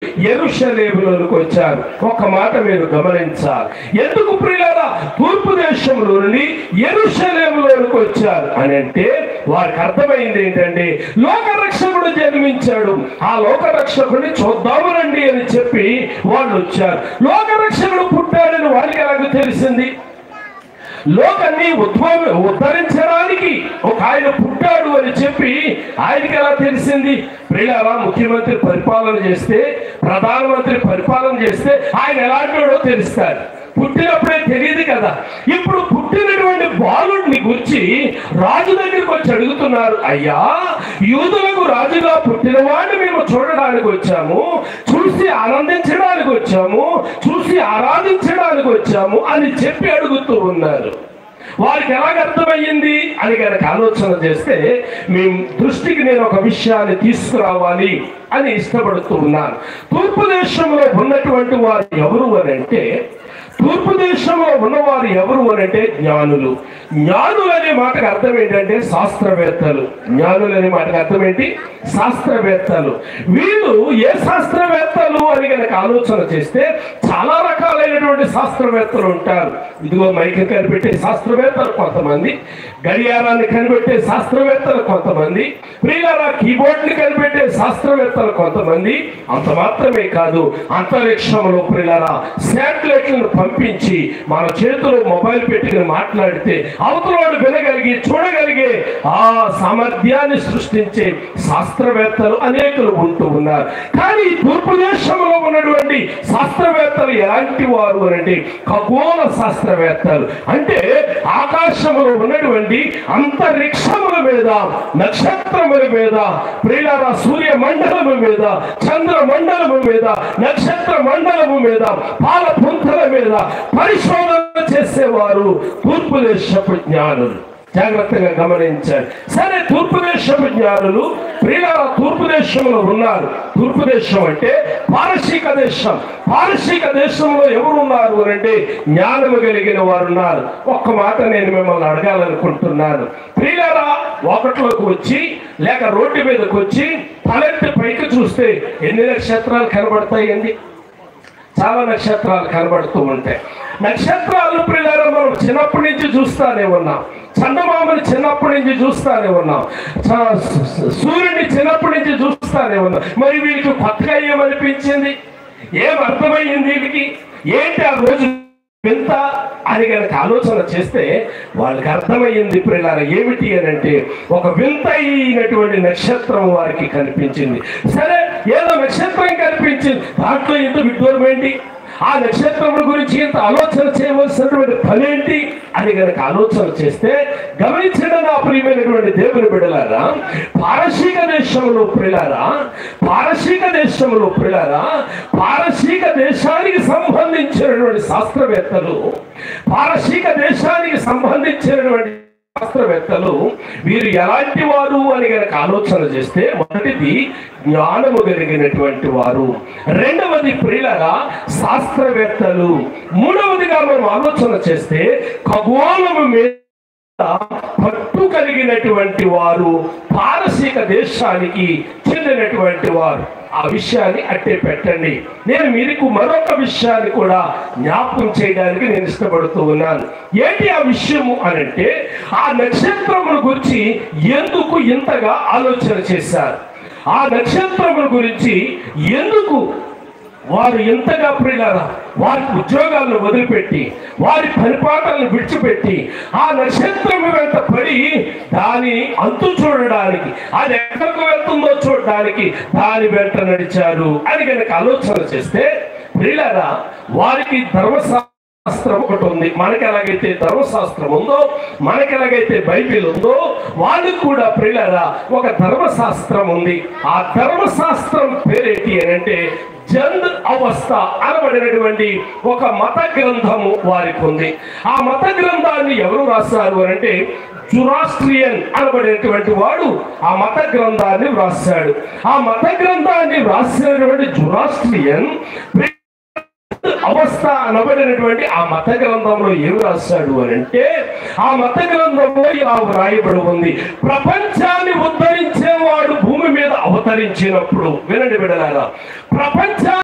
యెరూషలేములోనికి వచ్చారు. ఒక్క మాట మీరు గమనించాలి. ఎందుకు ప్రియులారా తూర్పు దేశంలో నుండి యెరూషలేములోనికి వచ్చారు అని అంటే వారికి అర్థమైంది ఏంటంటే లోకరక్షకుడు జన్మించాడు, ఆ లోకరక్షకుడిని చూద్దాము రండి అని చెప్పి వాళ్ళు వచ్చారు. లోకరక్షకుడు పుట్టాడని వారికి ఎలాగో తెలిసింది? లోకాన్ని ఉద్ధరించడానికి ఒక ఆయన పుట్టాడు అని చెప్పి ఆయనకి ఎలా తెలిసింది? ప్రియులారా ముఖ్యమంత్రి పరిపాలన చేస్తే, ప్రధానమంత్రి పరిపాలన చేస్తే ఆయన ఎలాంటివాడో తెలుస్తారు. పుట్టినప్పుడే తెలియదు కదా. ఇప్పుడు పుట్టినటువంటి బాలుడిని గురించి రాజు దగ్గరికి వచ్చి అడుగుతున్నారు, అయ్యా యూదులకు రాజుగా పుట్టిన వాడిని మేము చూడడానికి వచ్చాము, చూసి ఆనందించడానికి వచ్చాము, చూసి ఆరాధించడానికి వచ్చాము అని చెప్పి అడుగుతూ ఉన్నారు. వారికి ఎలాగ అర్థమయ్యింది అని కనుక ఆలోచన చేస్తే మీ దృష్టికి నేను ఒక విషయాన్ని తీసుకురావాలి అని ఇష్టపడుతూ ఉన్నాను. తూర్పు దేశంలో ఉన్నటువంటి వారు ఎవరు అని అంటే, తూర్పు దేశంలో ఉన్నవారు ఎవరు అని అంటే జ్ఞానులు. జ్ఞానులు అనే మాటకు అర్థం ఏంటంటే శాస్త్రవేత్తలు. జ్ఞానులు అనే మాటకు అర్థం ఏంటి? శాస్త్రవేత్తలు. వీళ్ళు ఏ శాస్త్రవేత్తలు అని కనుక ఆలోచన చేస్తే చాలా రకాలైనటువంటి శాస్త్రవేత్తలు ఉంటారు. ఇదిగో మైక్ కనిపెట్టే శాస్త్రవేత్తలు కొంతమంది, గడియారాన్ని కనిపెట్టే శాస్త్రవేత్తలు కొంతమంది, ప్రియులారా కీబోర్డ్ని కనిపెట్టే శాస్త్రవేత్తలు కొంతమంది. అంత మాత్రమే కాదు, అంతరిక్షంలో ప్రియులారా శాటిలైట్లను పంపించి మన చేతిలో మొబైల్ పెట్టుకుని మాట్లాడితే అవతలవాడు వినగలిగి చూడగలిగే ఆ సామర్థ్యాన్ని సృష్టించే శాస్త్రవేత్తలు అనేకులు ఉంటూ ఉన్నారు. కానీ తూర్పు దేశంలో ఉన్నటువంటి శాస్త్రవేత్తలు ఎలాంటి వారు అంటే ఖగోళ శాస్త్రవేత్తలు. అంటే ఆకాశంలో ఉన్నటువంటి అంతరిక్షముల మీద, నక్షత్రముల మీద, ప్రియులారా సూర్య మండలము మీద, చంద్ర మండలము మీద, నక్షత్ర మండలము మీద, పాల పుంతల మీద పరిశోధన చేసేవారు తూర్పు దేశపు జ్ఞానులు. జాగ్రత్తగా గమనించాలి. సరే, తూర్పు దేశపు జ్ఞానులు ప్రియులారా తూర్పు దేశంలో ఉన్నారు. తూర్పు దేశం అంటే పారసీక దేశం. పారసీక దేశంలో ఎవరు ఉన్నారు అంటే జ్ఞానము కలిగిన వారు ఉన్నారు. ఒక్క మాట నేను మిమ్మల్ని అడగాలనుకుంటున్నాను. ప్రియులారా ఒకటిలోకి వచ్చి లేక రోడ్డు మీదకి వచ్చి తలెత్తి పైకి చూస్తే ఎన్ని నక్షత్రాలు కనబడతాయండి? చాలా నక్షత్రాలు కనబడుతూ ఉంటాయి. నక్షత్రాలు ప్రియులారా మనం చిన్నప్పటి నుంచి చూస్తానే ఉన్నాం. చందమామని చిన్నప్పటి నుంచి చూస్తానే ఉన్నాం. సూర్యుడిని చిన్నప్పటి నుంచి చూస్తానే ఉన్నాం. మరి వీళ్ళకి కొత్తగా ఏమనిపించింది? ఏం అర్థమయ్యింది వీళ్ళకి? ఏంటి ఆ రోజు వింత అని కనుక ఆలోచన చేస్తే వాళ్ళకి అర్థమయ్యింది ప్రియులారా ఏమిటి అని అంటే ఒక వింత అయినటువంటి నక్షత్రం వారికి కనిపించింది. సరే, ఏదో నక్షత్రం కనిపించింది, దాంట్లో ఇంత విడ్డూరం ఏంటి? ఆ నక్షత్రం గురించి ఇంత ఆలోచన చేయవలసినటువంటి పని ఏంటి అని కనుక ఆలోచన చేస్తే గమనించడం నా ప్రియమైనటువంటి దేవుని బిడ్డలారా, పారసీక దేశంలో ప్రియులారా, పారసీక దేశంలో ప్రియులారా, పారసీక దేశానికి సంబంధించినటువంటి శాస్త్రవేత్తలు, పారసీక దేశానికి సంబంధించినటువంటి శాస్త్రవేత్తలు వీరు ఎలాంటి వారు అని కనుక ఆలోచన చేస్తే మొదటిది జ్ఞానము కలిగినటువంటి వారు, రెండవది ప్రియులారా శాస్త్రవేత్తలు, మూడవదిగా మనం ఆలోచన చేస్తే ఖగోళము మీద పట్టు కలిగినటువంటి వారు, పారసీక దేశానికి చెందినటువంటి వారు. ఆ విషయాన్ని అట్టే పెట్టండి. నేను మీకు మరొక విషయాన్ని కూడా జ్ఞాపకం చేయడానికి నేను ఇష్టపడుతూ ఉన్నాను. ఏంటి ఆ విషయము అనంటే ఆ నక్షత్రముల గురించి ఎందుకు ఇంతగా ఆలోచన చేశారు? ఆ నక్షత్రముల గురించి ఎందుకు వారు ఎంతగా ప్రియులారా వారి ఉద్యోగాలను వదిలిపెట్టి, వారి పరిపాలనను విడిచిపెట్టి ఆ నక్షత్రం వెంట పడి దాని అంతు చూడడానికి, అది ఎక్కడికి వెళ్తుందో చూడడానికి దాని వెంట నడిచారు అని కనుక ఆలోచన చేస్తే ప్రియులారా వారికి ధర్మశాస్త్రం ఒకటి ఉంది. మనకి ఎలాగైతే ధర్మశాస్త్రం ఉందో, మనకి ఎలాగైతే బైబిల్ ఉందో, వాళ్ళకి కూడా ప్రియులారా ఒక ధర్మశాస్త్రం ఉంది. ఆ ధర్మశాస్త్రం పేరేంటి అని అంటే జంద్ అవస్థ అనబడినటువంటి ఒక మత గ్రంథము వారికి ఉంది. ఆ మత గ్రంథాన్ని ఎవరు రాశారు అంటే జురాస్ట్రియన్ అనబడినటువంటి వాడు ఆ మత గ్రంథాన్ని వ్రాసాడు. ఆ మత గ్రంథాన్ని వ్రాసినటువంటి జురాస్ట్రియన్ అవస్థ అనబడినటువంటి ఆ మత గ్రంథంలో ఏమి రాశాడు అని అంటే ఆ మత గ్రంథంలో ఇలా వ్రాయబడి ఉంది, ప్రపంచాన్ని ఉద్ధరించేవాడు భూమి మీద అవతరించినప్పుడు, వినండి బిడ్డలారా, ప్రపంచ